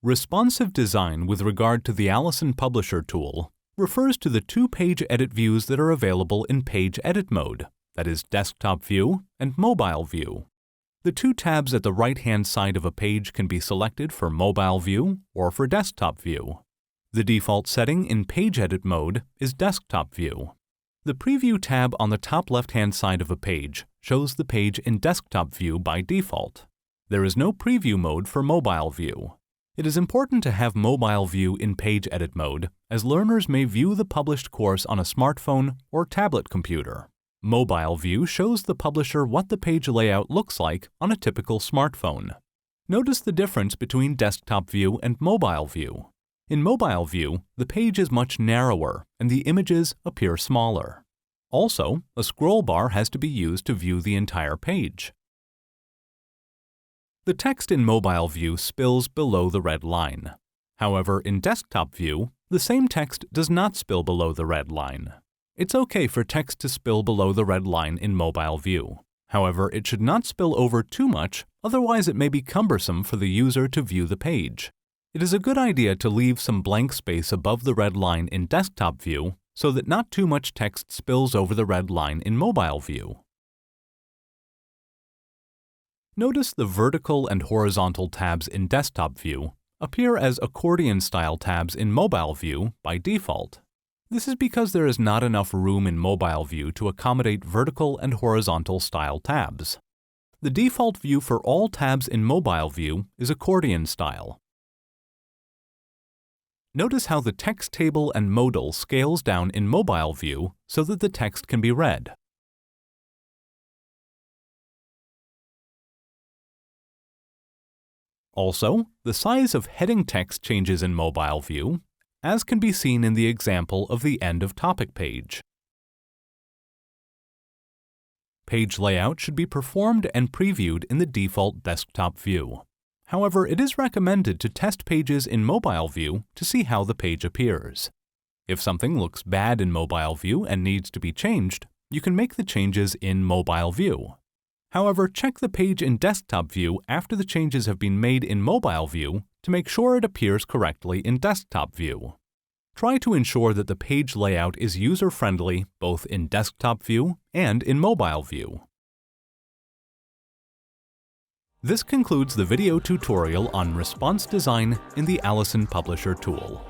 Responsive design with regard to the Alison Publisher tool refers to the two page edit views that are available in page edit mode, that is, desktop view and mobile view. The two tabs at the right-hand side of a page can be selected for mobile view or for desktop view. The default setting in page edit mode is desktop view. The Preview tab on the top left-hand side of a page shows the page in desktop view by default. There is no preview mode for mobile view. It is important to have mobile view in page edit mode, as learners may view the published course on a smartphone or tablet computer. Mobile view shows the publisher what the page layout looks like on a typical smartphone. Notice the difference between desktop view and mobile view. In mobile view, the page is much narrower and the images appear smaller. Also, a scroll bar has to be used to view the entire page. The text in mobile view spills below the red line. However, in desktop view, the same text does not spill below the red line. It's okay for text to spill below the red line in mobile view. However, it should not spill over too much, otherwise it may be cumbersome for the user to view the page. It is a good idea to leave some blank space above the red line in desktop view so that not too much text spills over the red line in mobile view. Notice the vertical and horizontal tabs in desktop view appear as accordion-style tabs in mobile view by default. This is because there is not enough room in mobile view to accommodate vertical and horizontal style tabs. The default view for all tabs in mobile view is accordion style. Notice how the text table and modal scales down in mobile view so that the text can be read. Also, the size of heading text changes in mobile view, as can be seen in the example of the end of topic page. Page layout should be performed and previewed in the default desktop view. However, it is recommended to test pages in mobile view to see how the page appears. If something looks bad in mobile view and needs to be changed, you can make the changes in mobile view. However, check the page in desktop view after the changes have been made in mobile view to make sure it appears correctly in desktop view. Try to ensure that the page layout is user-friendly both in desktop view and in mobile view. This concludes the video tutorial on response design in the Alison Publisher tool.